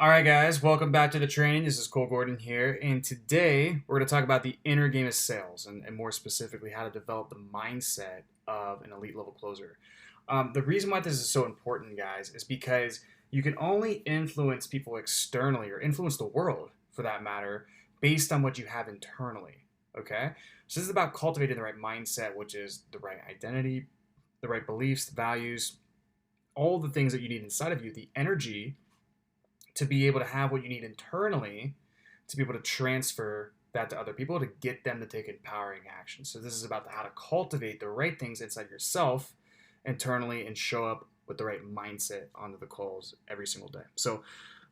All right, guys, welcome back to the training. This is Cole Gordon here, and today we're going to talk about the inner game of sales and more specifically how to develop the mindset of an elite level closer. The reason why this is so important, guys, is because you can only influence people externally or influence the world for that matter based on what you have internally. Okay? So, this is about cultivating the right mindset, which is the right identity, the right beliefs, the values, all the things that you need inside of you, the energy to be able to have what you need internally to be able to transfer that to other people to get them to take empowering action. So this is about how to cultivate the right things inside yourself internally and show up with the right mindset onto the calls every single day. So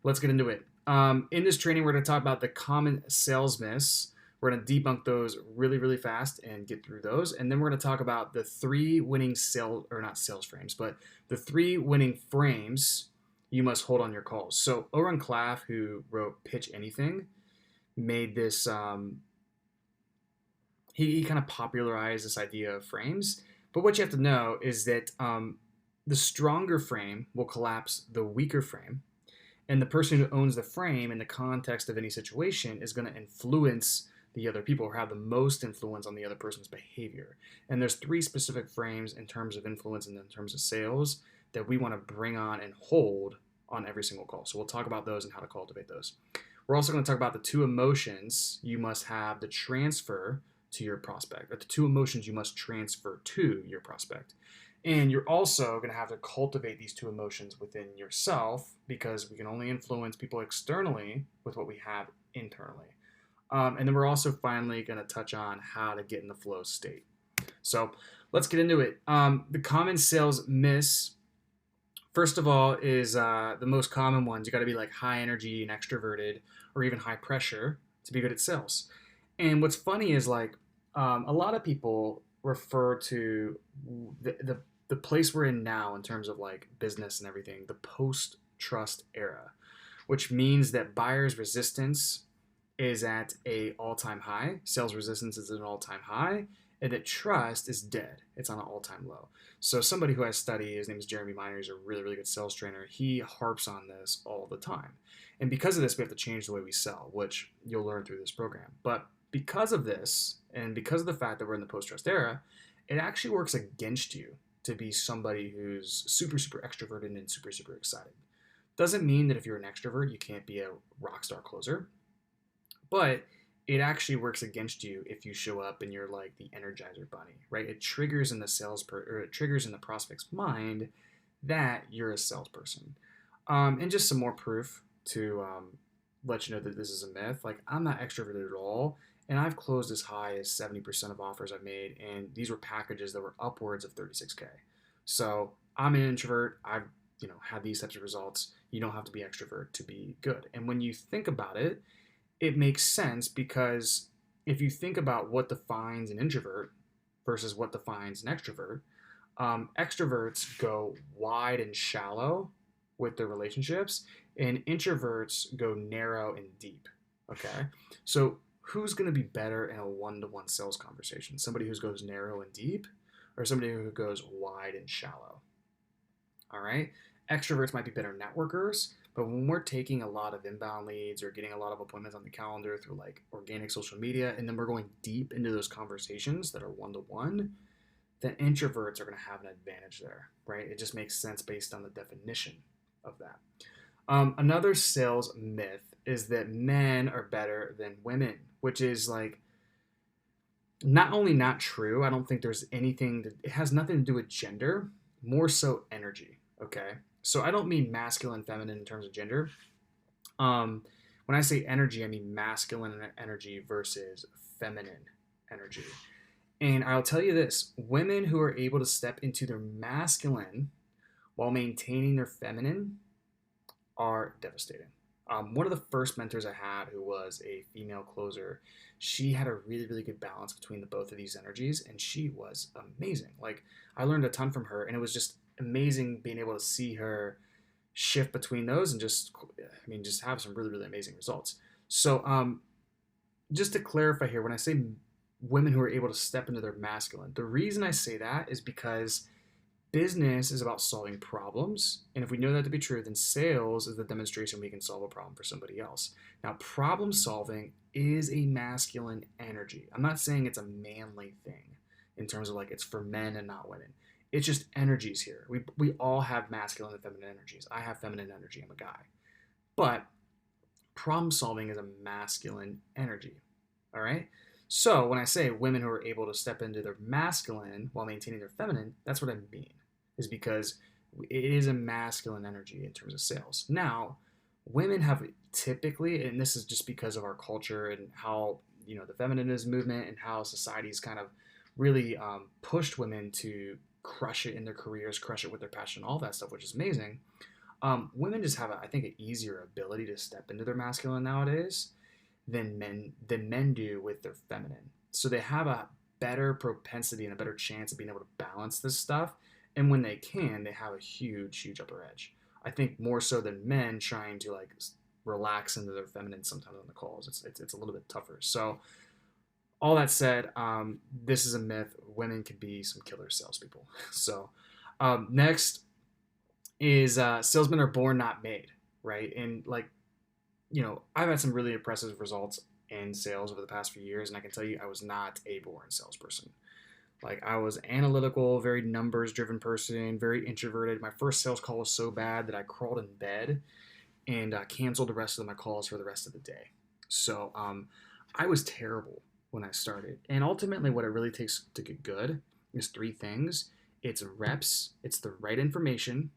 let's get into it. In this training, we're going to talk about the common sales myths. We're going to debunk those really, really fast and get through those. And then we're going to talk about the three winning sales, or not sales frames, but the three winning frames you must hold on your calls. So Oren Klaff, who wrote Pitch Anything, made this. He kind of popularized this idea of frames. But what you have to know is that the stronger frame will collapse the weaker frame, and the person who owns the frame in the context of any situation is going to influence the other people or have the most influence on the other person's behavior. And there's three specific frames in terms of influence and in terms of sales that we want to bring on and hold on every single call. So we'll talk about those and how to cultivate those. We're also going to talk about the two emotions you must have to transfer to your prospect, or the two emotions you must transfer to your prospect. And you're also going to have to cultivate these two emotions within yourself because we can only influence people externally with what we have internally. And then we're also finally going to touch on how to get in the flow state. So let's get into it. The common sales miss, first of all, is the most common ones. You got to be like high energy and extroverted or even high pressure to be good at sales. And what's funny is like a lot of people refer to the place we're in now in terms of like business and everything, the post trust era, which means that buyer's resistance is at a all-time high, sales resistance is at an all-time high, and that trust is dead. It's on an all-time low. So somebody who I study, his name is Jeremy Miner, he's a really, really good sales trainer. He harps on this all the time. And because of this, we have to change the way we sell, which you'll learn through this program. But because of this, and because of the fact that we're in the post-trust era, it actually works against you to be somebody who's super, super extroverted and super, super excited. Doesn't mean that if you're an extrovert, you can't be a rock star closer, but it actually works against you if you show up and you're like the Energizer Bunny, right? It triggers in the or it triggers in the prospect's mind that you're a salesperson. And just some more proof to let you know that this is a myth. Like I'm not extroverted at all, and I've closed as high as 70% of offers I've made, and these were packages that were upwards of 36K. So I'm an introvert. I've had these types of results. You don't have to be extrovert to be good. And when you think about it, it makes sense because if you think about what defines an introvert versus what defines an extrovert, extroverts go wide and shallow with their relationships, and introverts go narrow and deep. Okay, so who's going to be better in a one-to-one sales conversation? Somebody who goes narrow and deep, or somebody who goes wide and shallow? All right, extroverts might be better networkers, but when we're taking a lot of inbound leads or getting a lot of appointments on the calendar through like organic social media, and then we're going deep into those conversations that are one to one, then introverts are going to have an advantage there, right? It just makes sense based on the definition of that. Another sales myth is that men are better than women, which is like not only not true. I don't think there's anything that it has nothing to do with gender, more so energy. Okay, so I don't mean masculine, feminine in terms of gender. When I say energy, I mean masculine energy versus feminine energy. And I'll tell you this: women who are able to step into their masculine while maintaining their feminine are devastating. One of the first mentors I had, who was a female closer, she had a really, really good balance between the both of these energies, and she was amazing. Like I learned a ton from her, and it was just amazing being able to see her shift between those and just have some really, really amazing results. So, just to clarify here, when I say women who are able to step into their masculine, the reason I say that is because Business is about solving problems. And if we know that to be true, then sales is the demonstration we can solve a problem for somebody else. Now, problem solving is a masculine energy. I'm not saying it's a manly thing in terms of like it's for men and not women. It's just energies here. We all have masculine and feminine energies. I have feminine energy. I'm a guy. But problem solving is a masculine energy. All right? So when I say women who are able to step into their masculine while maintaining their feminine, that's what I mean, is because it is a masculine energy in terms of sales. Now, women have typically, and this is just because of our culture and how, the feminism movement and how society's kind of really pushed women to crush it in their careers, crush it with their passion, all that stuff, which is amazing. Women just have, I think, an easier ability to step into their masculine nowadays than men do with their feminine. So they have a better propensity and a better chance of being able to balance this stuff. And when they can, they have a huge, huge upper edge. I think more so than men trying to like relax into their feminine sometimes on the calls. It's a little bit tougher. So all that said, this is a myth. Women can be some killer salespeople. So next is salesmen are born, not made, right? And like, I've had some really impressive results in sales over the past few years, and I can tell you I was not a born salesperson. Like, I was analytical, very numbers driven person, very introverted. My first sales call was so bad that I crawled in bed and canceled the rest of my calls for the rest of the day. So I was terrible when I started. And ultimately, what it really takes to get good is three things: it's reps, it's the right information,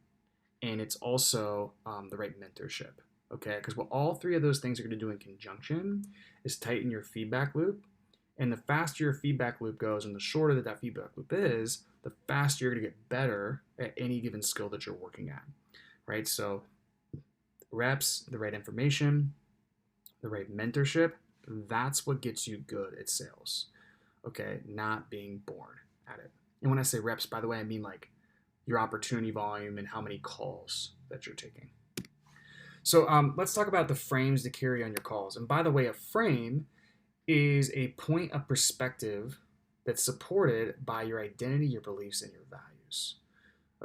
and it's also the right mentorship. Okay, because what all three of those things are going to do in conjunction is tighten your feedback loop. And the faster your feedback loop goes and the shorter that feedback loop is, the faster you're going to get better at any given skill that you're working at, right? So reps, the right information, the right mentorship, that's what gets you good at sales, okay? Not being born at it. And when I say reps, by the way, I mean like your opportunity volume and how many calls that you're taking. So let's talk about the frames to carry on your calls. And by the way, a frame is a point of perspective that's supported by your identity, your beliefs, and your values.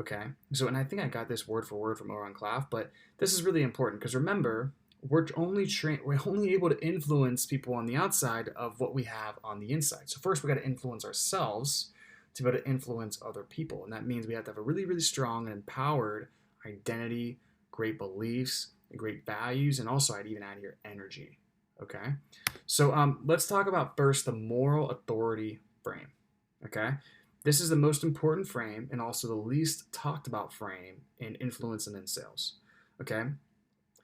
Okay? So, and I think I got this word for word from Oran Klaff, but this is really important because remember, we're only able to influence people on the outside of what we have on the inside. So first, we got to influence ourselves to be able to influence other people, and that means we have to have a really, really strong and empowered identity, great beliefs, and great values, and also I'd even add here energy. Okay, so let's talk about first the moral authority frame. Okay, this is the most important frame and also the least talked about frame in influence and in sales. Okay,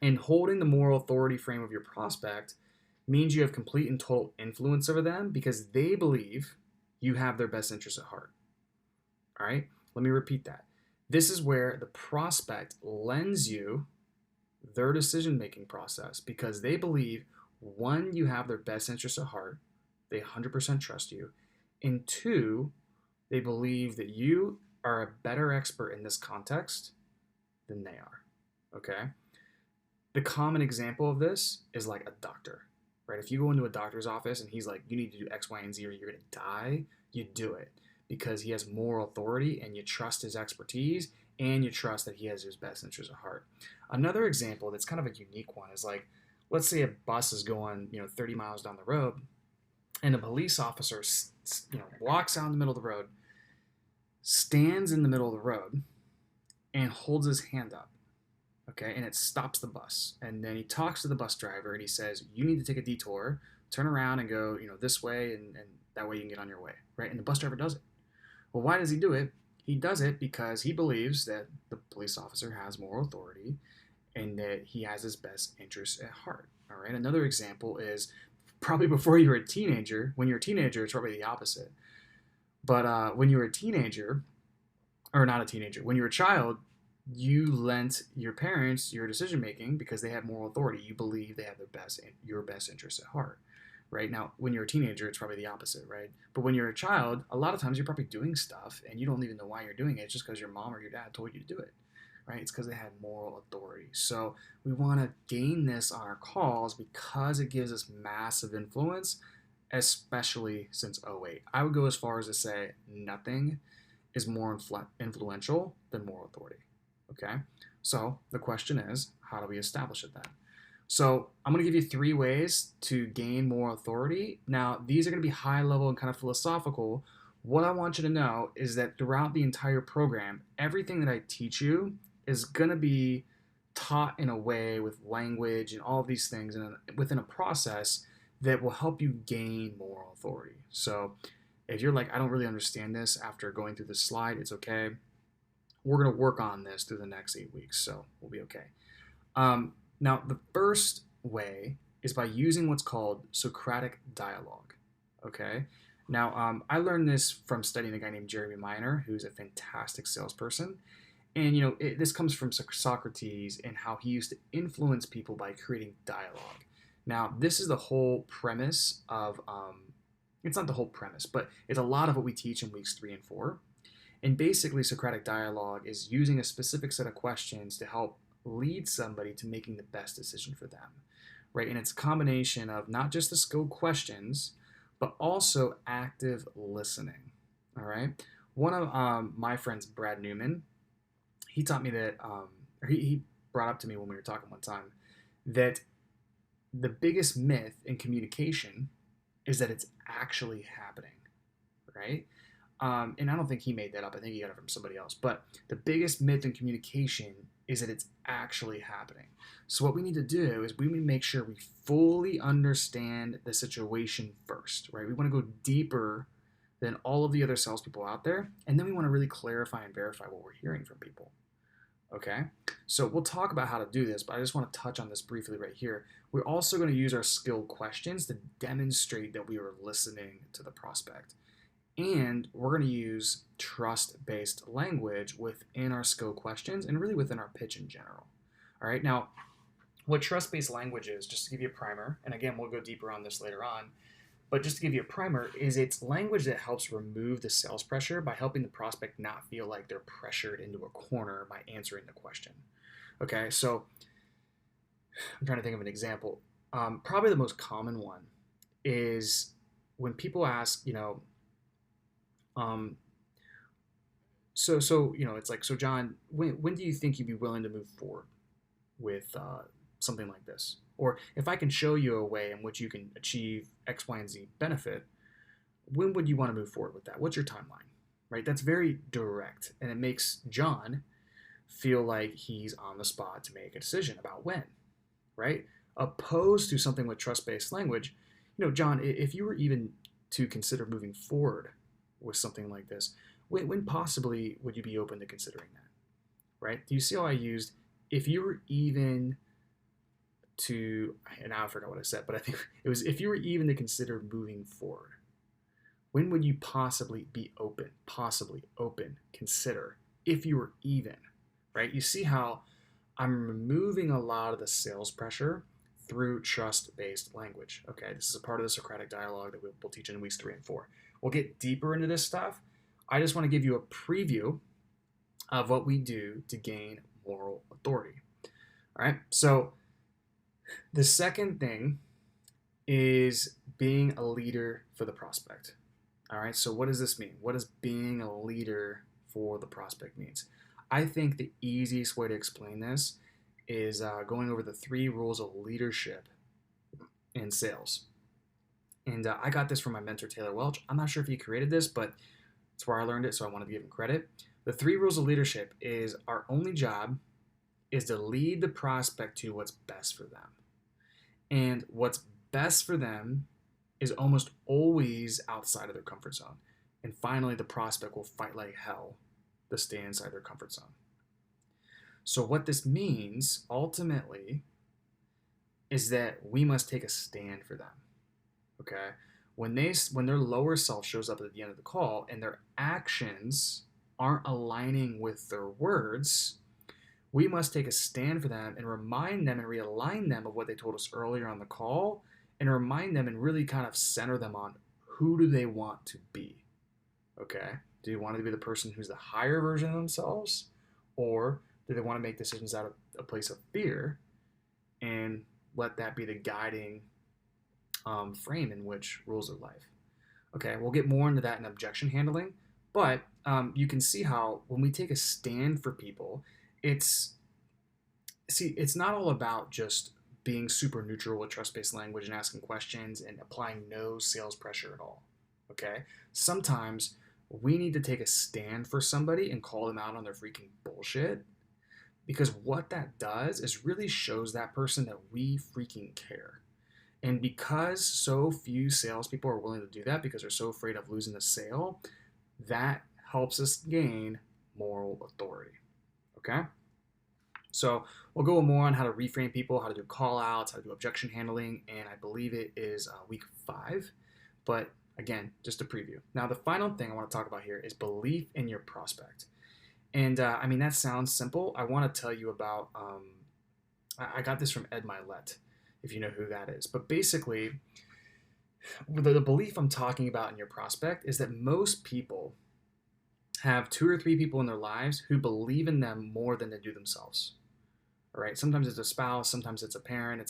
and holding the moral authority frame of your prospect means you have complete and total influence over them because they believe you have their best interests at heart. All right, let me repeat that. This is where the prospect lends you their decision-making process because they believe, one, you have their best interests at heart, they 100% trust you, and two, they believe that you are a better expert in this context than they are, okay? The common example of this is like a doctor, right? If you go into a doctor's office and he's like, you need to do X, Y, and Z or you're gonna die, you do it because he has moral authority and you trust his expertise and you trust that he has his best interests at heart. Another example that's kind of a unique one is like, let's say a bus is going, 30 miles down the road, and a police officer, walks out in the middle of the road, stands in the middle of the road, and holds his hand up, okay, and it stops the bus. And then he talks to the bus driver and he says, you need to take a detour, turn around and go, this way, and that way you can get on your way, right? And the bus driver does it. Well, why does he do it? He does it because he believes that the police officer has moral authority and that he has his best interests at heart. All right. Another example is probably before you were a teenager. When you're a teenager, it's probably the opposite. But when you were a teenager, or not a teenager, when you were a child, you lent your parents your decision making because they have moral authority. You believe they have your best interests at heart. Right now, when you're a teenager, it's probably the opposite, right? But when you're a child, a lot of times you're probably doing stuff and you don't even know why you're doing it. It's just because your mom or your dad told you to do it. Right? It's because they have moral authority. So we want to gain this on our calls because it gives us massive influence, especially since '08. I would go as far as to say nothing is more influential than moral authority. Okay? So the question is, how do we establish it then? So I'm going to give you 3 ways to gain moral authority. Now, these are going to be high level and kind of philosophical. What I want you to know is that throughout the entire program, everything that I teach you is going to be taught in a way with language and all of these things and within a process that will help you gain moral authority. So if you're like, I don't really understand this after going through this slide, it's okay. We're going to work on this through the next 8 weeks, so we'll be okay. Now, the first way is by using what's called Socratic dialogue. Okay. Now, I learned this from studying a guy named Jeremy Miner, who's a fantastic salesperson. And this comes from Socrates and how he used to influence people by creating dialogue. Now, this is the whole premise of. It's not the whole premise, but it's a lot of what we teach in weeks 3 and 4. And basically, Socratic dialogue is using a specific set of questions to help lead somebody to making the best decision for them, right? And it's a combination of not just the skilled questions, but also active listening, all right? One of my friends, Brad Newman, he taught me that, or he brought up to me when we were talking one time, that the biggest myth in communication is that it's actually happening, right? And I don't think he made that up. I think he got it from somebody else. But the biggest myth in communication is that it's actually happening. So what we need to do is we need to make sure we fully understand the situation first, right? We want to go deeper than all of the other salespeople out there, and then we want to really clarify and verify what we're hearing from people. Okay, so we'll talk about how to do this, but I just want to touch on this briefly right here. We're also going to use our skilled questions to demonstrate that we are listening to the prospect. And we're going to use trust-based language within our skill questions and really within our pitch in general. All right, now, what trust-based language is, just to give you a primer, and again, we'll go deeper on this later on, but just to give you a primer, is it's language that helps remove the sales pressure by helping the prospect not feel like they're pressured into a corner by answering the question. Okay, so I'm trying to think of an example. Probably the most common one is when people ask, it's like, so John, when do you think you'd be willing to move forward with something like this? Or if I can show you a way in which you can achieve X, Y, and Z benefit, when would you want to move forward with that? What's your timeline? Right? That's very direct, and it makes John feel like he's on the spot to make a decision about when, right? Opposed to something with trust-based language, John, if you were even to consider moving forward with something like this, when possibly would you be open to considering that, right? Do you see how I used if you were even to, and now I forgot what I said, but I think it was if you were even to consider moving forward, when would you possibly be open, consider, if you were even, right? You see how I'm removing a lot of the sales pressure through trust-based language, okay? This is a part of the Socratic dialogue that we'll teach in weeks 3 and 4. We'll get deeper into this stuff. I just want to give you a preview of what we do to gain moral authority. All right, so the second thing is being a leader for the prospect. All right, so what does this mean? What does being a leader for the prospect means? I think the easiest way to explain this is going over the 3 rules of leadership in sales. And I got this from my mentor, Taylor Welch. I'm not sure if he created this, but it's where I learned it, so I want to give him credit. The 3 rules of leadership is our only job is to lead the prospect to what's best for them. And what's best for them is almost always outside of their comfort zone. And finally, the prospect will fight like hell to stay inside their comfort zone. So what this means, ultimately, is that we must take a stand for them. Okay? When their lower self shows up at the end of the call and their actions aren't aligning with their words, we must take a stand for them and remind them and realign them of what they told us earlier on the call, and remind them and really kind of center them on who do they want to be. Okay? Do they want to be the person who's the higher version of themselves, or do they want to make decisions out of a place of fear and let that be the guiding frame in which rules their life? Okay, we'll get more into that in objection handling, But you can see how when we take a stand for people, it's it's not all about just being super neutral with trust-based language and asking questions and applying no sales pressure at all. Okay? Sometimes we need to take a stand for somebody and call them out on their freaking bullshit, because what that does is really shows that person that we freaking care. And because so few salespeople are willing to do that because they're so afraid of losing the sale, that helps us gain moral authority. Okay? So we'll go more on how to reframe people, how to do call outs, how to do objection handling, and I believe it is week 5. But again, just a preview. Now, the final thing I want to talk about here is belief in your prospect. And I mean, that sounds simple. I want to tell you about, I got this from Ed Milet, if you know who that is. But basically, the belief I'm talking about in your prospect is that most people have 2 or 3 people in their lives who believe in them more than they do themselves. All right. Sometimes it's a spouse, sometimes it's a parent,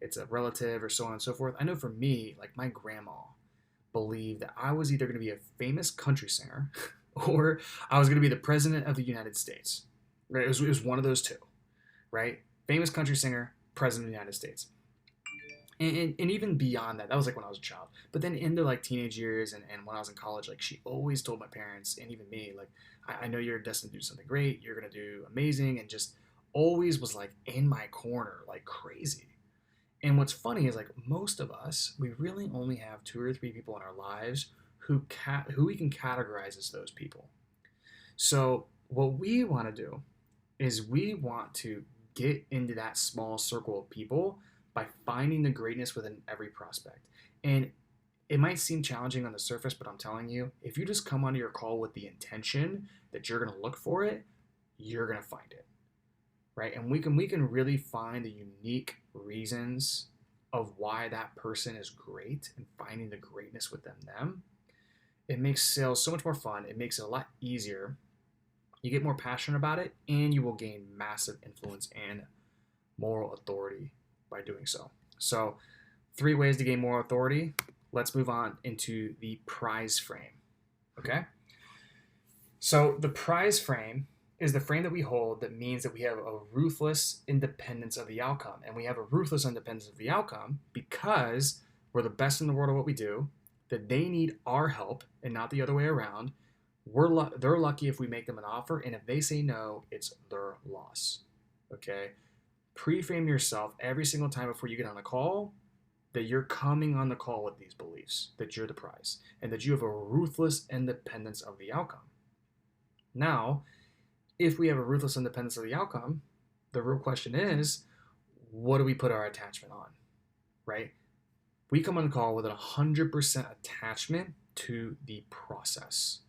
it's a relative, or so on and so forth. I know for me, like my grandma believed that I was either going to be a famous country singer or I was going to be the president of the United States. Right? It was one of those two. Right? Famous country singer, president of the United States. And even beyond that, that was like when I was a child. But then into like teenage years and when I was in college, like she always told my parents and even me, like, I know you're destined to do something great. You're going to do amazing. And just always was like in my corner, like crazy. And what's funny is like most of us, we really only have 2 or 3 people in our lives who we can categorize as those people. So what we want to do is we want to get into that small circle of people by finding the greatness within every prospect. And it might seem challenging on the surface, but I'm telling you, if you just come onto your call with the intention that you're going to look for it, you're going to find it. Right? And we can really find the unique reasons of why that person is great and finding the greatness within them. It makes sales so much more fun. It makes it a lot easier. You get more passionate about it, and you will gain massive influence and moral authority by doing so. So, 3 ways to gain moral authority. Let's move on into the prize frame. Okay? So, the prize frame is the frame that we hold that means that we have a ruthless independence of the outcome. And we have a ruthless independence of the outcome because we're the best in the world at what we do, that they need our help and not the other way around. They're lucky if we make them an offer, and if they say no, it's their loss. Okay? Pre-frame yourself every single time before you get on a call that you're coming on the call with these beliefs, that you're the prize, and that you have a ruthless independence of the outcome. Now, if we have a ruthless independence of the outcome, the real question is, what do we put our attachment on, right? We come on the call with a 100% attachment to the process.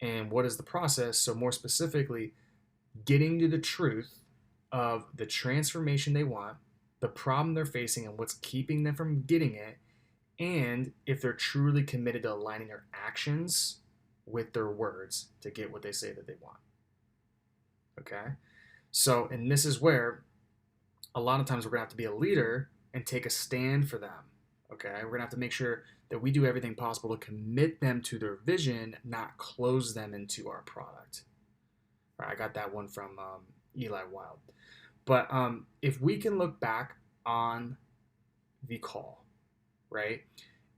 And what is the process? So more specifically, getting to the truth of the transformation they want, the problem they're facing and what's keeping them from getting it, and if they're truly committed to aligning their actions with their words to get what they say that they want. Okay? So, and this is where a lot of times we're going to have to be a leader and take a stand for them. Okay? We're going to have to make sure that we do everything possible to commit them to their vision, not close them into our product. Right, I got that one from Eli Wild. But if we can look back on the call, right,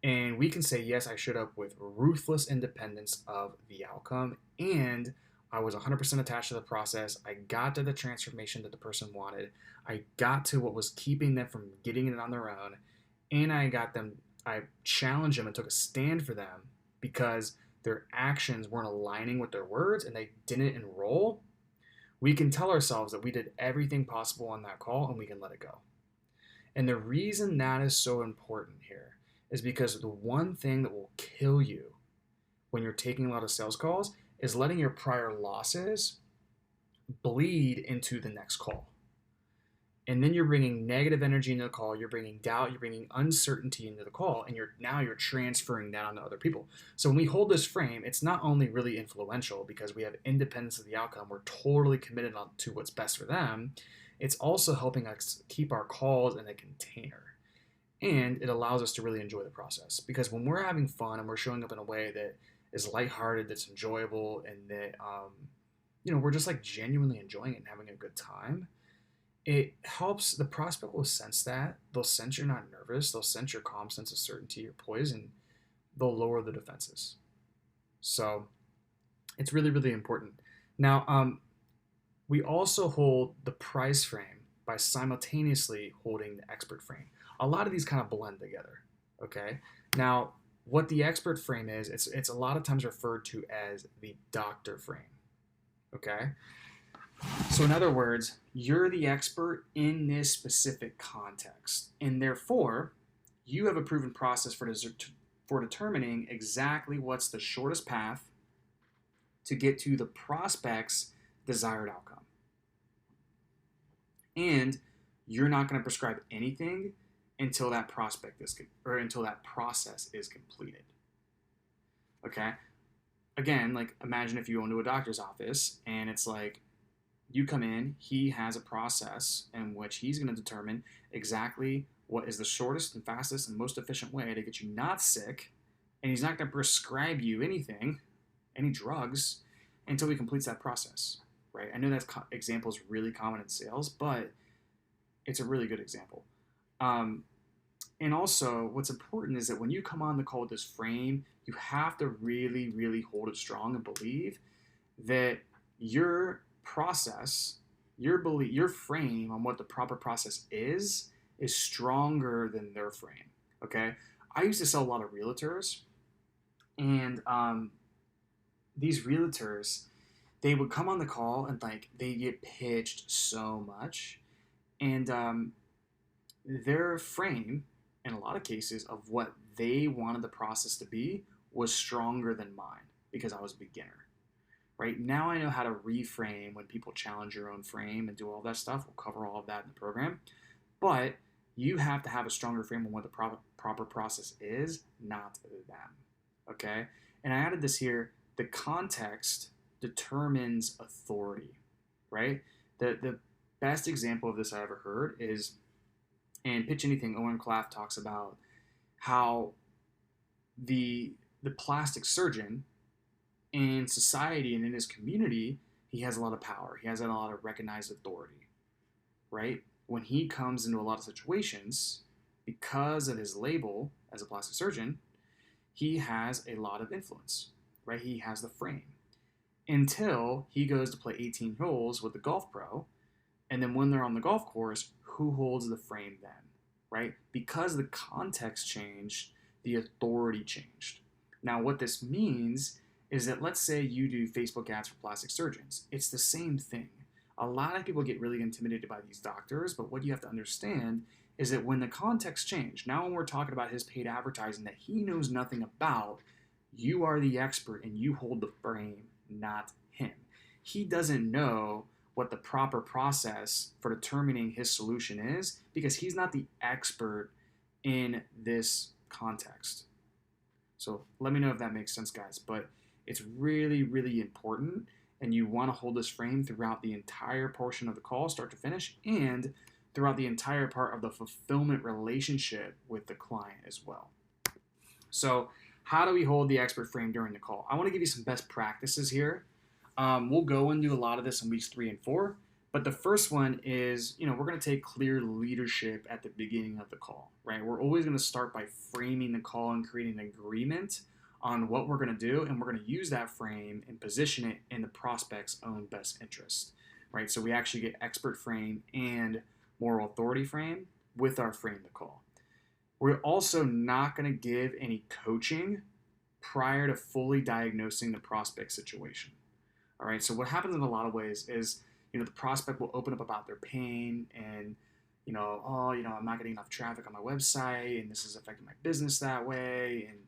and we can say, yes, I showed up with ruthless independence of the outcome, and I was 100% attached to the process. I got to the transformation that the person wanted. I got to what was keeping them from getting it on their own, and I challenged them and took a stand for them because their actions weren't aligning with their words and they didn't enroll. We can tell ourselves that we did everything possible on that call and we can let it go. And the reason that is so important here is because the one thing that will kill you when you're taking a lot of sales calls is letting your prior losses bleed into the next call. And then you're bringing negative energy into the call, you're bringing doubt, you're bringing uncertainty into the call, and you're transferring that onto other people. So when we hold this frame, it's not only really influential because we have independence of the outcome, we're totally committed to what's best for them, it's also helping us keep our calls in a container. And it allows us to really enjoy the process. Because when we're having fun and we're showing up in a way that is lighthearted, that's enjoyable, and that we're just like genuinely enjoying it and having a good time, it helps the prospect will sense that. They'll sense you're not nervous. They'll sense your calm sense of certainty or poise, and they'll lower the defenses. So it's really, really important. Now, we also hold the prize frame by simultaneously holding the expert frame. A lot of these kind of blend together. Okay. Now, what the expert frame is, it's a lot of times referred to as the doctor frame. Okay. So, in other words, you're the expert in this specific context, and therefore, you have a proven process for determining exactly what's the shortest path to get to the prospect's desired outcome. And you're not going to prescribe anything until that until that process is completed. Okay? Again, like imagine if you go into a doctor's office and it's like you come in, he has a process in which he's going to determine exactly what is the shortest and fastest and most efficient way to get you not sick, and he's not going to prescribe you anything, any drugs, until he completes that process, right? I know that example is really common in sales, but it's a really good example. And also, what's important is that when you come on the call with this frame, you have to really, really hold it strong and believe that your process, your frame on what the proper process is stronger than their frame. Okay, I used to sell a lot of realtors, and these realtors, they would come on the call and like they get pitched so much, and their frame, in a lot of cases, of what they wanted the process to be was stronger than mine because I was a beginner. Right now, I know how to reframe when people challenge your own frame and do all that stuff. We'll cover all of that in the program, but you have to have a stronger frame on what the proper process is, not them. Okay, and I added this here. The context determines authority, right? The best example of this I ever heard is in Pitch Anything. Owen Klaff talks about how the plastic surgeon in society and in his community, he has a lot of power. He has a lot of recognized authority, right? When he comes into a lot of situations, because of his label as a plastic surgeon, he has a lot of influence, right? He has the frame until he goes to play 18 holes with the golf pro. And then when they're on the golf course, who holds the frame then, right? Because the context changed, the authority changed. Now, what this means is that let's say you do Facebook ads for plastic surgeons. It's the same thing. A lot of people get really intimidated by these doctors, but what you have to understand is that when the context changed, now when we're talking about his paid advertising that he knows nothing about, you are the expert and you hold the frame, not him. He doesn't know what the proper process for determining his solution is because he's not the expert in this context. So let me know if that makes sense, guys. But it's really, really important, and you want to hold this frame throughout the entire portion of the call, start to finish, and throughout the entire part of the fulfillment relationship with the client as well. So how do we hold the expert frame during the call? I want to give you some best practices here. We'll go and do a lot of this in weeks 3 and 4. But the first one is, we're going to take clear leadership at the beginning of the call, right? We're always going to start by framing the call and creating an agreement on what we're going to do, and we're going to use that frame and position it in the prospect's own best interest, right? So we actually get expert frame and moral authority frame with our frame the call. We're also not going to give any coaching prior to fully diagnosing the prospect situation. All right, so what happens in a lot of ways is, the prospect will open up about their pain and, I'm not getting enough traffic on my website and this is affecting my business that way. And,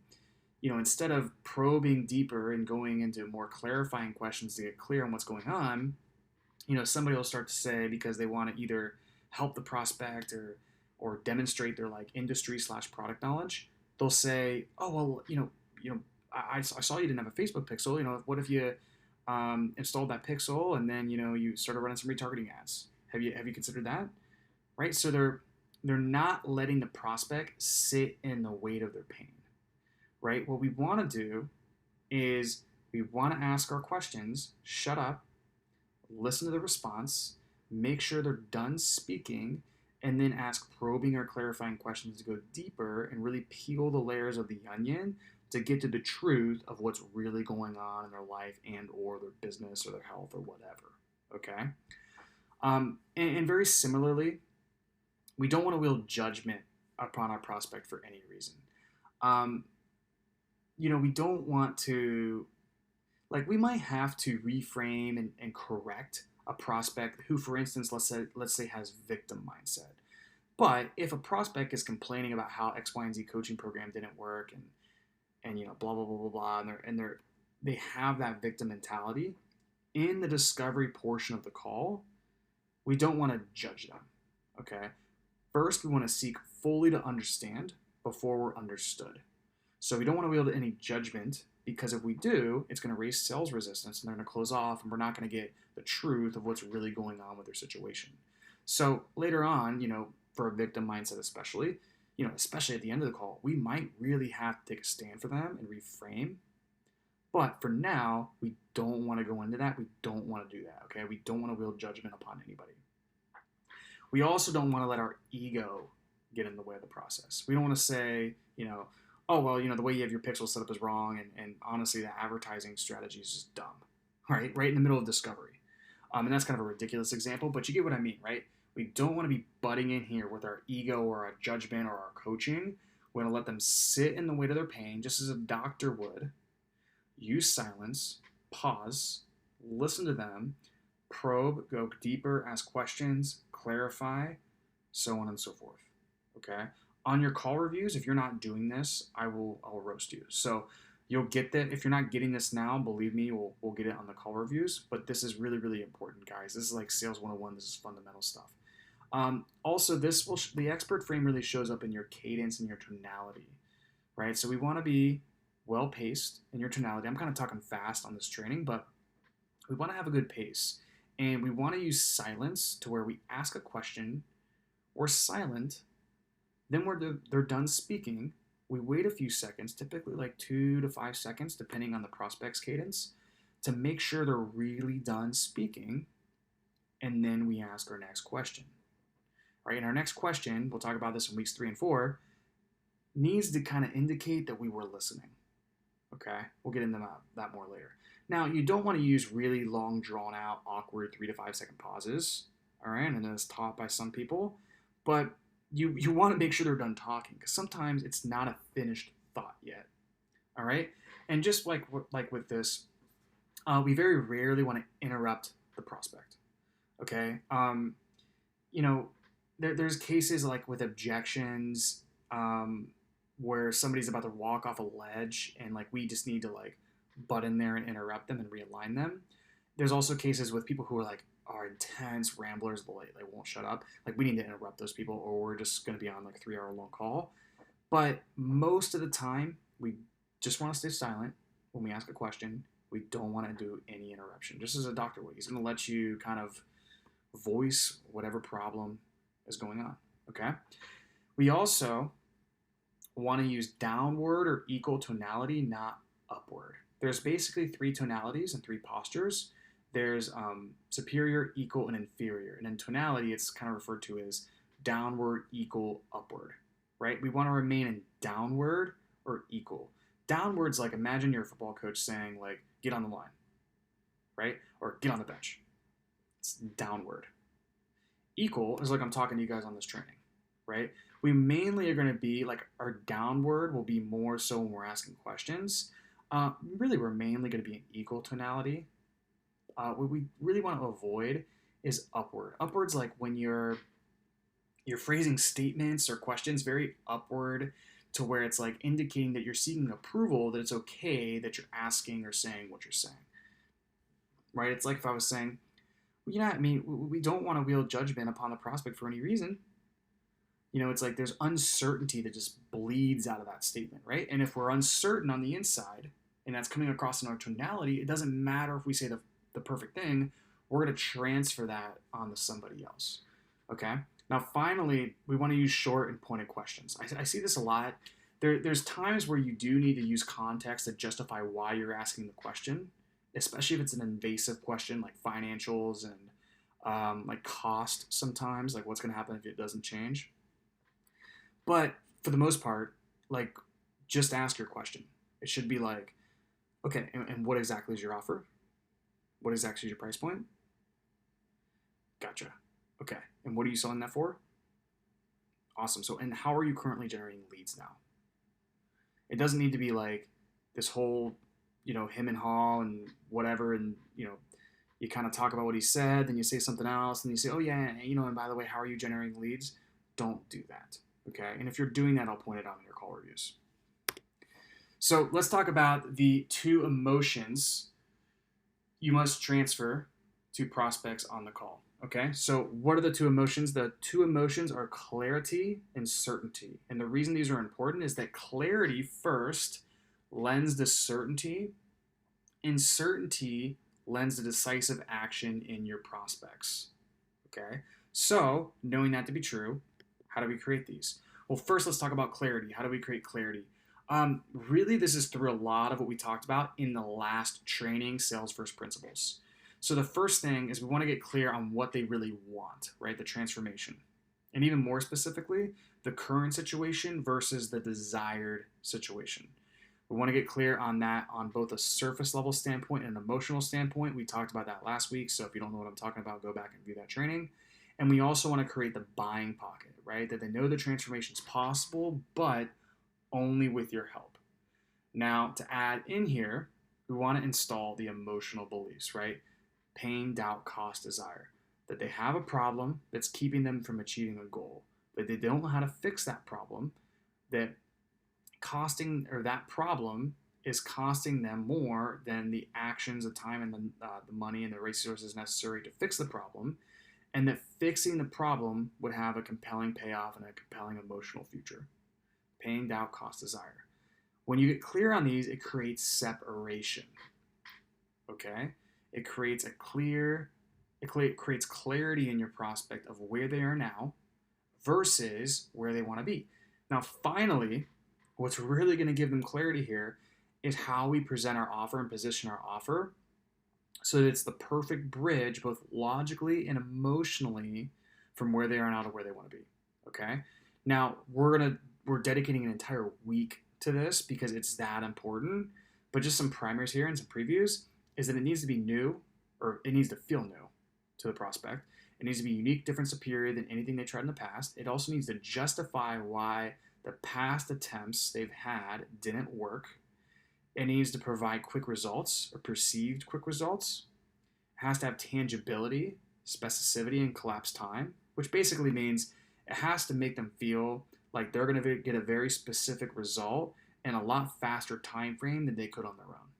instead of probing deeper and going into more clarifying questions to get clear on what's going on, somebody will start to say, because they want to either help the prospect or demonstrate their like industry/product knowledge, they'll say, oh, well, I saw you didn't have a Facebook pixel. What if you installed that pixel and then you started running some retargeting ads? Have you considered that? Right? So they're not letting the prospect sit in the weight of their pain. Right? What we want to do is we want to ask our questions, shut up, listen to the response, make sure they're done speaking, and then ask probing or clarifying questions to go deeper and really peel the layers of the onion to get to the truth of what's really going on in their life and or their business or their health or whatever. Okay? And very similarly, we don't want to wield judgment upon our prospect for any reason. Um, we don't want to, like, we might have to reframe and correct a prospect who, for instance, let's say has victim mindset. But if a prospect is complaining about how X, Y, and Z coaching program didn't work and blah blah blah blah blah, they have that victim mentality in the discovery portion of the call, we don't want to judge them. Okay. First, we want to seek fully to understand before we're understood. So we don't want to wield any judgment, because if we do, it's going to raise sales resistance and they're going to close off and we're not going to get the truth of what's really going on with their situation. So later on, for a victim mindset especially, especially at the end of the call, we might really have to take a stand for them and reframe. But for now, we don't want to go into that. We don't want to do that, okay? We don't want to wield judgment upon anybody. We also don't want to let our ego get in the way of the process. We don't want to say, oh, well, the way you have your pixels set up is wrong, and honestly, the advertising strategy is just dumb, right? Right in the middle of discovery. And that's kind of a ridiculous example, but you get what I mean, right? We don't want to be butting in here with our ego or our judgment or our coaching. We want to let them sit in the weight of their pain, just as a doctor would. Use silence, pause, listen to them, probe, go deeper, ask questions, clarify, so on and so forth. Okay? On your call reviews, if you're not doing this, I'll roast you. So you'll get that. If you're not getting this now, believe me, we'll get it on the call reviews. But this is really, really important, guys. This is like Sales 101. This is fundamental stuff. Also, the expert frame really shows up in your cadence and your tonality, right? So we want to be well-paced in your tonality. I'm kind of talking fast on this training, but we want to have a good pace. And we want to use silence to where we ask a question, or silent, then they're done speaking. We wait a few seconds, typically like 2 to 5 seconds, depending on the prospect's cadence, to make sure they're really done speaking. And then we ask our next question. Right? And our next question, we'll talk about this in weeks 3 and 4, needs to kind of indicate that we were listening. Okay? We'll get into that more later. Now, you don't want to use really long, drawn-out, awkward 3 to 5 second pauses. All right? And that's taught by some people. But you want to make sure they're done talking, because sometimes it's not a finished thought yet. All right? And just like with this, we very rarely want to interrupt the prospect. Okay? There's cases like with objections where somebody's about to walk off a ledge and like we just need to like butt in there and interrupt them and realign them. There's also cases with people who are intense ramblers, they won't shut up. Like we need to interrupt those people, or we're just going to be on like a 3-hour long call. But most of the time, we just want to stay silent when we ask a question. We don't want to do any interruption. Just as a doctor would, he's going to let you kind of voice whatever problem is going on. Okay. We also want to use downward or equal tonality, not upward. There's basically 3 tonalities and 3 postures. There's superior, equal, and inferior. And in tonality, it's kind of referred to as downward, equal, upward, right? We want to remain in downward or equal. Downward's like, imagine you're a football coach saying like, get on the line, right? Or get on the bench. It's downward. Equal is like I'm talking to you guys on this training, right? We mainly are going to be like, our downward will be more so when we're asking questions. Really, we're mainly going to be in equal tonality. What we really want to avoid is upward. Upward's like when you're phrasing statements or questions very upward, to where it's like indicating that you're seeking approval, that it's okay that you're asking or saying what you're saying, right? It's like if I was saying, we don't want to wield judgment upon the prospect for any reason. It's like there's uncertainty that just bleeds out of that statement, right? And if we're uncertain on the inside, and that's coming across in our tonality, it doesn't matter if we say the perfect thing, we're going to transfer that onto somebody else, okay? Now, finally, we want to use short and pointed questions. I see this a lot. There's times where you do need to use context to justify why you're asking the question, especially if it's an invasive question like financials and like cost sometimes, like what's going to happen if it doesn't change. But for the most part, like just ask your question. It should be like, okay, and what exactly is your offer? What exactly is your price point? Gotcha. Okay, and what are you selling that for? Awesome. So, and how are you currently generating leads now? It doesn't need to be like this whole, him and haw and whatever, and you kind of talk about what he said, then you say something else, and you say, oh yeah, and by the way, how are you generating leads? Don't do that. Okay, and if you're doing that, I'll point it out in your call reviews. So let's talk about the two emotions you must transfer to prospects on the call. Okay, so what are the two emotions? The two emotions are clarity and certainty. And the reason these are important is that clarity first lends to certainty, and certainty lends to decisive action in your prospects. Okay, so knowing that to be true, how do we create these? Well, first let's talk about clarity. How do we create clarity? Really, this is through a lot of what we talked about in the last training, Sales First Principles. So the first thing is we want to get clear on what they really want, right? The transformation. And even more specifically, the current situation versus the desired situation. We want to get clear on that on both a surface level standpoint and an emotional standpoint. We talked about that last week. So if you don't know what I'm talking about, go back and view that training. And we also want to create the buying pocket, right? That they know the transformation is possible, but only with your help. Now, to add in here, we want to install the emotional beliefs, right? Pain, doubt, cost, desire. That they have a problem that's keeping them from achieving a goal, that they don't know how to fix that problem, that that problem is costing them more than the actions, the time, and the money and the resources necessary to fix the problem, and that fixing the problem would have a compelling payoff and a compelling emotional future. Pain, doubt, cost, desire. When you get clear on these, it creates separation. Okay? It creates clarity in your prospect of where they are now versus where they want to be. Now, finally, what's really going to give them clarity here is how we present our offer and position our offer so that it's the perfect bridge, both logically and emotionally, from where they are now to where they want to be. Okay? Now, we're dedicating an entire week to this because it's that important. But just some primers here and some previews is that it needs to be new, or it needs to feel new to the prospect. It needs to be unique, different, superior than anything they tried in the past. It also needs to justify why the past attempts they've had didn't work. It needs to provide quick results or perceived quick results. It has to have tangibility, specificity, and collapse time, which basically means it has to make them feel like they're going to get a very specific result in a lot faster time frame than they could on their own,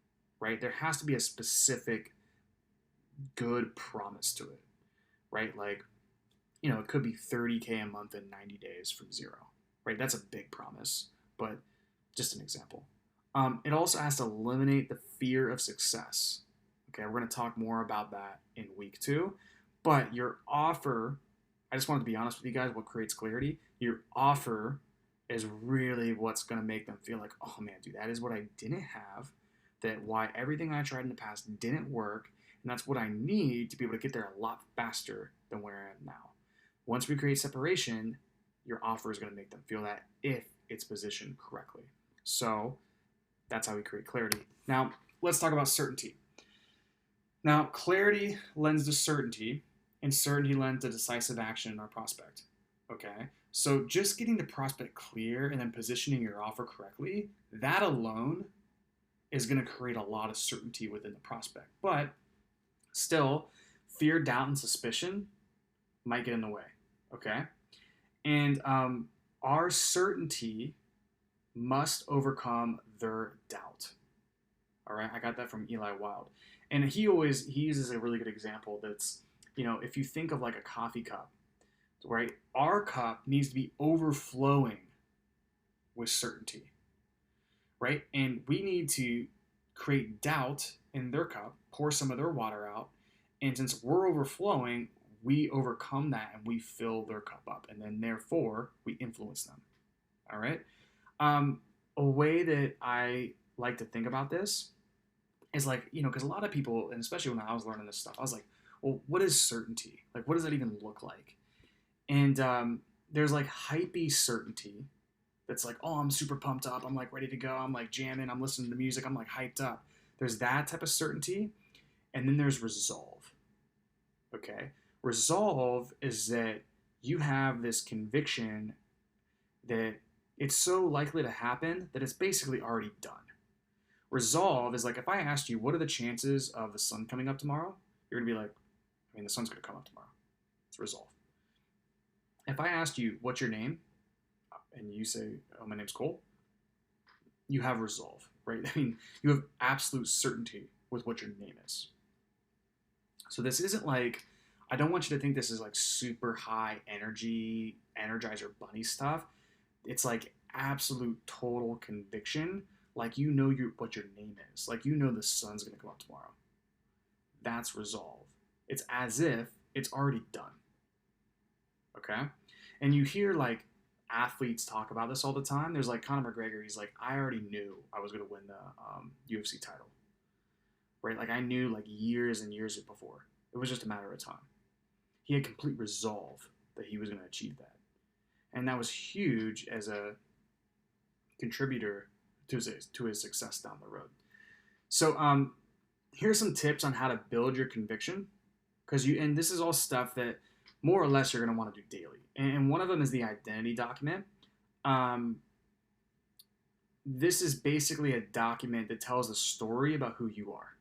right? There has to be a specific good promise to it, right? Like, it could be 30K a month in 90 days from zero, right? That's a big promise, but just an example. It also has to eliminate the fear of success. Okay, we're going to talk more about that in week 2, but your offer, I just wanted to be honest with you guys, what creates clarity? Your offer is really what's going to make them feel like, oh man, dude, that is what I didn't have, that why everything I tried in the past didn't work, and that's what I need to be able to get there a lot faster than where I am now. Once we create separation, your offer is going to make them feel that if it's positioned correctly. So that's how we create clarity. Now, let's talk about certainty. Now, clarity lends to certainty, and certainty lends to decisive action in our prospect. Okay? So just getting the prospect clear and then positioning your offer correctly, that alone is going to create a lot of certainty within the prospect. But still, fear, doubt, and suspicion might get in the way. Okay? And our certainty must overcome their doubt. All right, I got that from Eli Wild, and he uses a really good example. That's, if you think of like a coffee cup, right? Our cup needs to be overflowing with certainty, right? And we need to create doubt in their cup, pour some of their water out, and since we're overflowing, we overcome that and we fill their cup up, and then therefore we influence them. All right. A way that I like to think about this is like, because a lot of people, and especially when I was learning this stuff, I was like, well, what is certainty? Like, what does that even look like? And there's like hypey certainty that's like, oh, I'm super pumped up. I'm like ready to go. I'm like jamming. I'm listening to music. I'm like hyped up. There's that type of certainty. And then there's resolve. Okay. Resolve is that you have this conviction that it's so likely to happen that it's basically already done. Resolve is like if I asked you, what are the chances of the sun coming up tomorrow? You're going to be like, I mean, the sun's going to come up tomorrow. It's resolve. If I asked you, what's your name? And you say, oh, my name's Cole, you have resolve, right? I mean, you have absolute certainty with what your name is. So this isn't like, I don't want you to think this is like super high energy, Energizer Bunny stuff. It's like absolute total conviction. Like what your name is. Like the sun's gonna come up tomorrow. That's resolve. It's as if it's already done. Okay? And you hear like athletes talk about this all the time. There's like Conor McGregor. He's like, I already knew I was gonna win the UFC title. Right? Like I knew like years and years before. It was just a matter of time. He had complete resolve that he was going to achieve that. And that was huge as a contributor to his success down the road. So here's some tips on how to build your conviction. And this is all stuff that more or less you're going to want to do daily. And one of them is the identity document. This is basically a document that tells a story about who you are.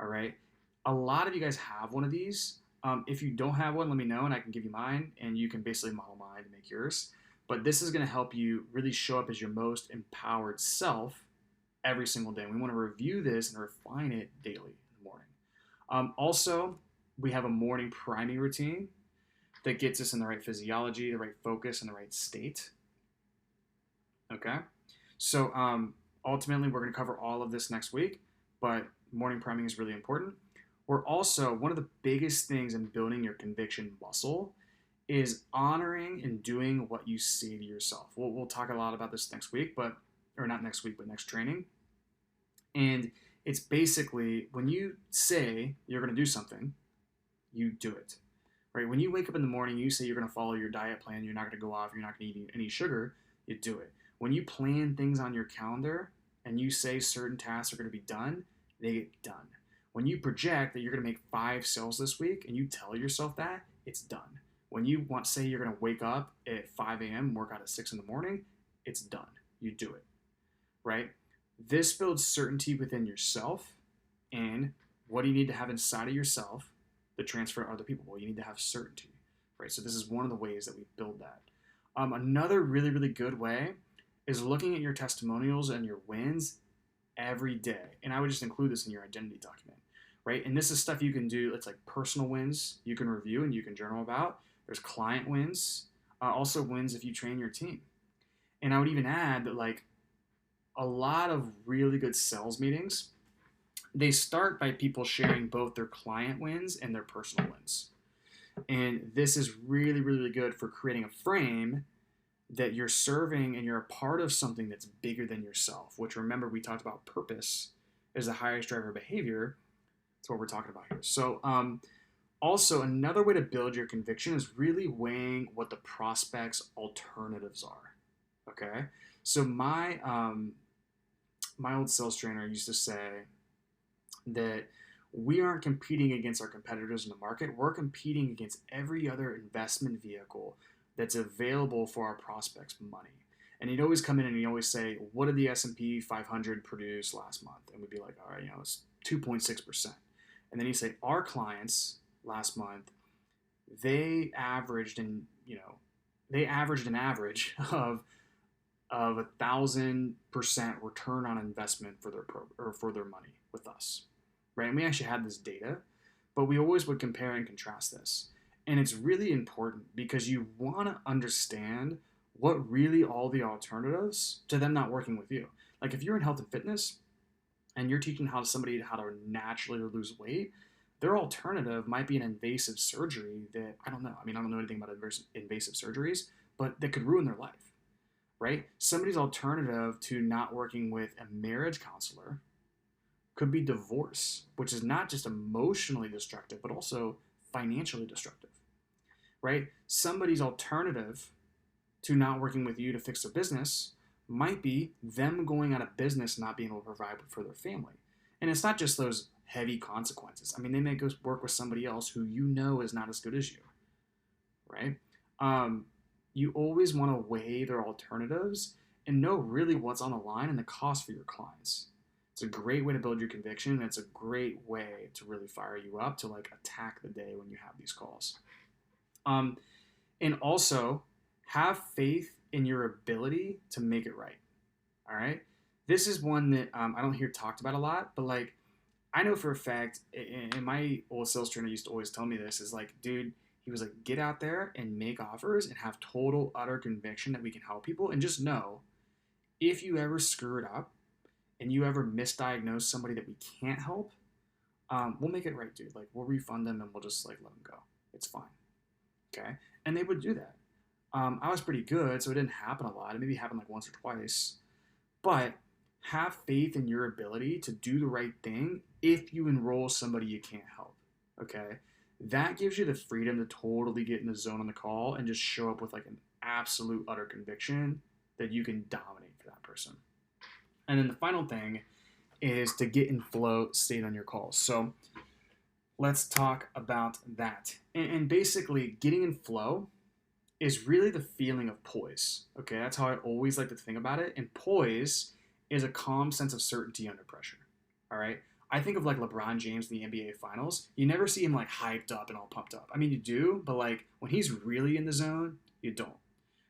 All right. A lot of you guys have one of these. If you don't have one, let me know and I can give you mine and you can basically model mine to make yours. But this is going to help you really show up as your most empowered self every single day. We want to review this and refine it daily in the morning. Also, we have a morning priming routine that gets us in the right physiology, the right focus, and the right state. Okay? So ultimately, we're going to cover all of this next week, but morning priming is really important. We're also, one of the biggest things in building your conviction muscle is honoring and doing what you say to yourself. We'll talk a lot about this next week, but next training. And it's basically when you say you're going to do something, you do it. Right? When you wake up in the morning, you say you're going to follow your diet plan, you're not going to go off, you're not going to eat any sugar, you do it. When you plan things on your calendar and you say certain tasks are going to be done, they get done. When you project that you're going to make 5 sales this week and you tell yourself that, it's done. When you say you're going to wake up at 5 a.m. and work out at 6 in the morning, it's done. You do it, right? This builds certainty within yourself. And what do you need to have inside of yourself to transfer to other people? Well, you need to have certainty, right? So this is one of the ways that we build that. Another really, really good way is looking at your testimonials and your wins every day. And I would just include this in your identity document, right? And this is stuff you can do. It's like personal wins you can review and you can journal about. There's client wins, also wins if you train your team. And I would even add that like a lot of really good sales meetings, they start by people sharing both their client wins and their personal wins. And this is really, really good for creating a frame that you're serving and you're a part of something that's bigger than yourself, which remember we talked about purpose is the highest driver of behavior. That's what we're talking about here. So also another way to build your conviction is really weighing what the prospect's alternatives are. Okay. So my old sales trainer used to say that we aren't competing against our competitors in the market. We're competing against every other investment vehicle that's available for our prospects' money. And he'd always come in and he'd always say, what did the S&P 500 produce last month? And we'd be like, all right, it's 2.6%. And then he'd say, our clients last month, they averaged an average of 1,000% return on investment for their money with us, right? And we actually had this data, but we always would compare and contrast this. And it's really important because you want to understand what really all the alternatives to them not working with you. Like if you're in health and fitness and you're teaching somebody how to naturally lose weight, their alternative might be an invasive surgery that, I don't know. I mean, I don't know anything about invasive surgeries, but that could ruin their life. right? Somebody's alternative to not working with a marriage counselor could be divorce, which is not just emotionally destructive, but also financially destructive, right? Somebody's alternative to not working with you to fix their business might be them going out of business, not being able to provide for their family. And it's not just those heavy consequences. I mean, they may go work with somebody else who you know is not as good as you, right? Um, you always want to weigh their alternatives and know really what's on the line and the cost for your clients. It's a great way to build your conviction, and it's a great way to really fire you up to like attack the day when you have these calls. Um, and also have faith in your ability to make it right. All right. This is one that I don't hear talked about a lot, but like I know for a fact, and my old sales trainer used to always tell me this is like, dude, he was like, get out there and make offers and have total, utter conviction that we can help people. And just know if you ever screw it up and you ever misdiagnose somebody that we can't help, we'll make it right, dude. Like, we'll refund them and we'll just like let them go. It's fine. Okay. And they would do that. I was pretty good, so it didn't happen a lot. It maybe happened like once or twice. But have faith in your ability to do the right thing if you enroll somebody you can't help. Okay? That gives you the freedom to totally get in the zone on the call and just show up with like an absolute utter conviction that you can dominate for that person. And then the final thing is to get in flow state on your calls. So let's talk about that. And basically, getting in flow is really the feeling of poise. Okay, that's how I always like to think about it. And poise is a calm sense of certainty under pressure. All right. I think of like LeBron James in the NBA Finals. You never see him like hyped up and all pumped up. I mean, you do, but like when he's really in the zone, you don't.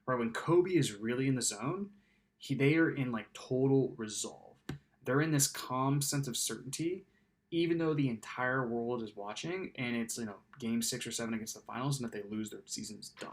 Right? When Kobe is really in the zone, they are in like total resolve. They're in this calm sense of certainty, even though the entire world is watching, and it's game 6 or 7 against the finals, and if they lose, their season's done,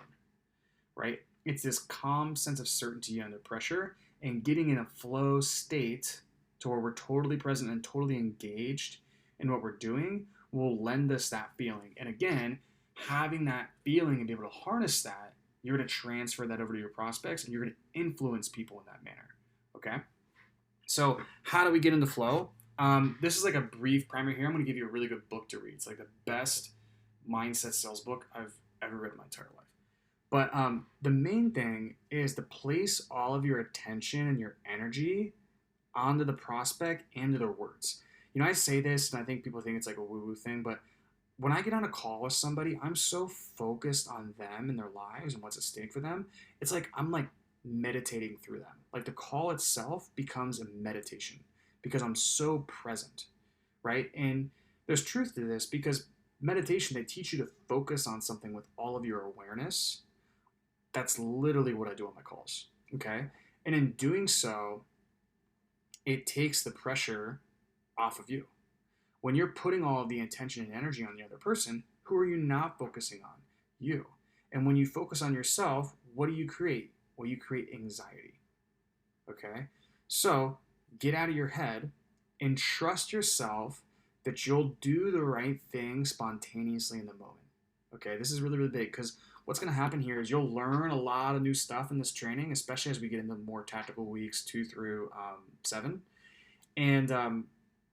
right? It's this calm sense of certainty under pressure and getting in a flow state to where we're totally present and totally engaged in what we're doing will lend us that feeling. And again, having that feeling and be able to harness that, you're going to transfer that over to your prospects and you're going to influence people in that manner. Okay. So how do we get into flow? This is like a brief primer here. I'm going to give you a really good book to read. It's like the best mindset sales book I've ever read in my entire life. But the main thing is to place all of your attention and your energy onto the prospect and to their words. I say this and I think people think it's like a woo-woo thing, but when I get on a call with somebody, I'm so focused on them and their lives and what's at stake for them. It's like I'm like meditating through them. Like the call itself becomes a meditation because I'm so present, right? And there's truth to this because meditation, they teach you to focus on something with all of your awareness. That's literally what I do on my calls. Okay. And in doing so, it takes the pressure off of you. When you're putting all of the attention and energy on the other person, who are you not focusing on? You. And when you focus on yourself, what do you create? Well, you create anxiety. Okay. So get out of your head and trust yourself that you'll do the right thing spontaneously in the moment. Okay. This is really, really big because what's going to happen here is you'll learn a lot of new stuff in this training, especially as we get into more tactical weeks 2 through 7. And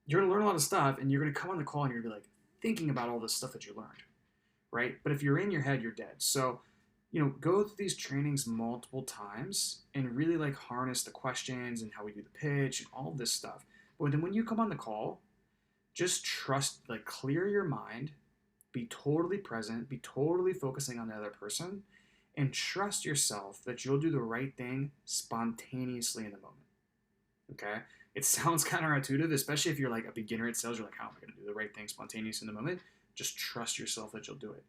you're going to learn a lot of stuff and you're going to come on the call and you're going to be like thinking about all this stuff that you learned, right? But if you're in your head, you're dead. So, go through these trainings multiple times and really like harness the questions and how we do the pitch and all this stuff. But then when you come on the call, just trust, like clear your mind, be totally present, be totally focusing on the other person, and trust yourself that you'll do the right thing spontaneously in the moment. Okay? It sounds counterintuitive, especially if you're like a beginner at sales. You're like, how am I going to do the right thing spontaneously in the moment? Just trust yourself that you'll do it.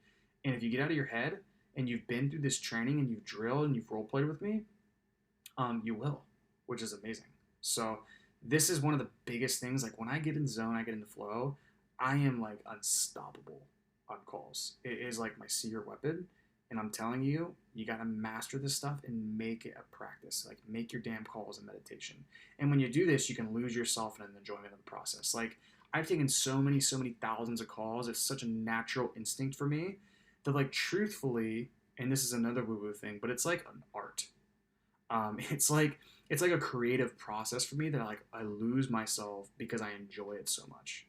And if you get out of your head and you've been through this training and you've drilled and you've role played with me, you will, which is amazing. So this is one of the biggest things. Like when I get in the zone, I get in the flow, I am like unstoppable on calls. It is like my secret weapon. And I'm telling you, you got to master this stuff and make it a practice. Like make your damn calls a meditation. And when you do this, you can lose yourself in the enjoyment of the process. Like I've taken so many thousands of calls. It's such a natural instinct for me that like truthfully, and this is another woo-woo thing, but it's like an art. It's like a creative process for me that I lose myself because I enjoy it so much,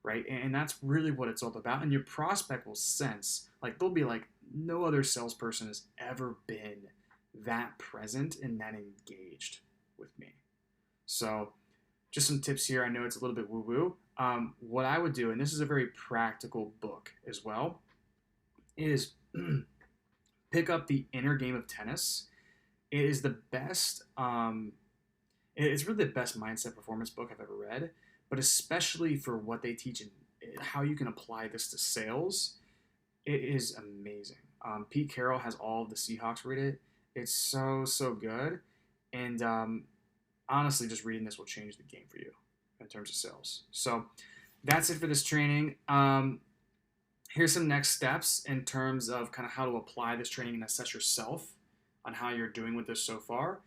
right? And that's really what it's all about. And your prospect will sense, like they'll be like, no other salesperson has ever been that present and that engaged with me. So just some tips here. I know it's a little bit woo woo. What I would do, and this is a very practical book as well, is pick up The Inner Game of Tennis. It is the best. It's really the best mindset performance book I've ever read, but especially for what they teach and how you can apply this to sales, it is amazing. Pete Carroll has all of the Seahawks read it. It's so good, and honestly, just reading this will change the game for you in terms of sales. So that's it for this training. Here's some next steps in terms of kind of how to apply this training and assess yourself on how you're doing with this so far.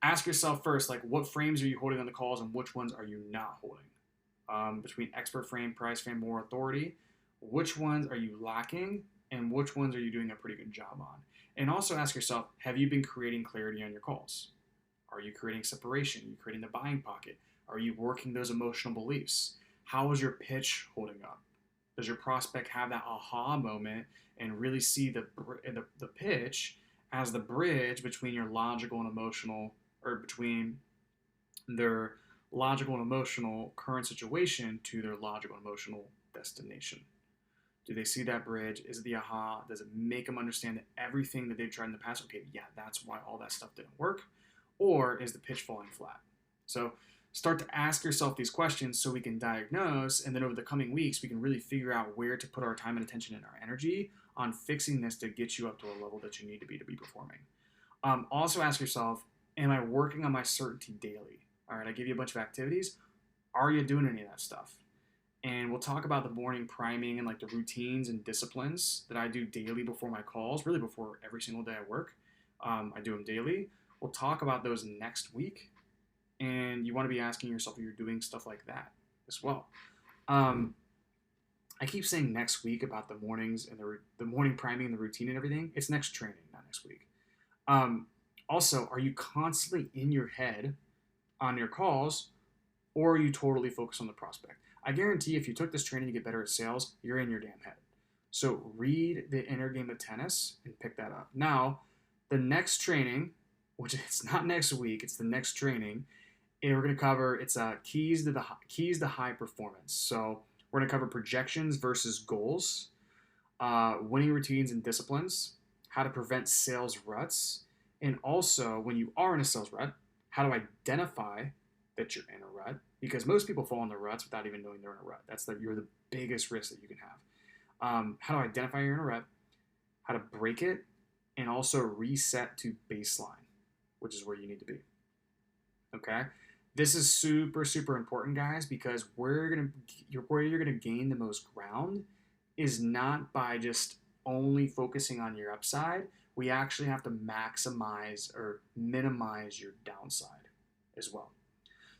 Ask yourself first, like, what frames are you holding on the calls and which ones are you not holding? Between expert frame, price frame, more authority, which ones are you lacking and which ones are you doing a pretty good job on? And also ask yourself, have you been creating clarity on your calls? Are you creating separation? Are you creating the buying pocket? Are you working those emotional beliefs? How is your pitch holding up? Does your prospect have that aha moment and really see the pitch as the bridge between your logical and emotional, or between their logical and emotional current situation to their logical and emotional destination? Do they see that bridge? Is it the aha? Does it make them understand that everything that they've tried in the past, okay, yeah, that's why all that stuff didn't work? Or is the pitch falling flat? So start to ask yourself these questions so we can diagnose, and then over the coming weeks, we can really figure out where to put our time and attention and our energy on fixing this to get you up to a level that you need to be performing. Also ask yourself, am I working on my certainty daily? All right, I give you a bunch of activities. Are you doing any of that stuff? And we'll talk about the morning priming and like the routines and disciplines that I do daily before my calls, really before every single day I work. I do them daily. We'll talk about those next week. And you want to be asking yourself if you're doing stuff like that as well. I keep saying next week about the mornings and the morning priming and the routine and everything. It's next training, not next week. Also, are you constantly in your head on your calls, or are you totally focused on the prospect? I guarantee if you took this training to get better at sales, you're in your damn head. So read The Inner Game of Tennis and pick that up. Now, the next training, which it's not next week, it's the next training, and we're going to cover, it's keys to high performance. So we're going to cover projections versus goals, winning routines and disciplines, how to prevent sales ruts, and also when you are in a sales rut, how to identify that you're in a rut, because most people fall in the ruts without even knowing they're in a rut. You're the biggest risk that you can have. How to identify you're in a rut, how to break it, and also reset to baseline, which is where you need to be. Okay? This is super important, guys, because where you're gonna gain the most ground is not by just only focusing on your upside. We actually have to maximize or minimize your downside as well.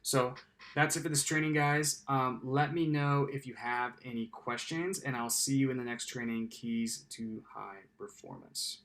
So that's it for this training, guys. Let me know if you have any questions, and I'll see you in the next training, Keys to High Performance.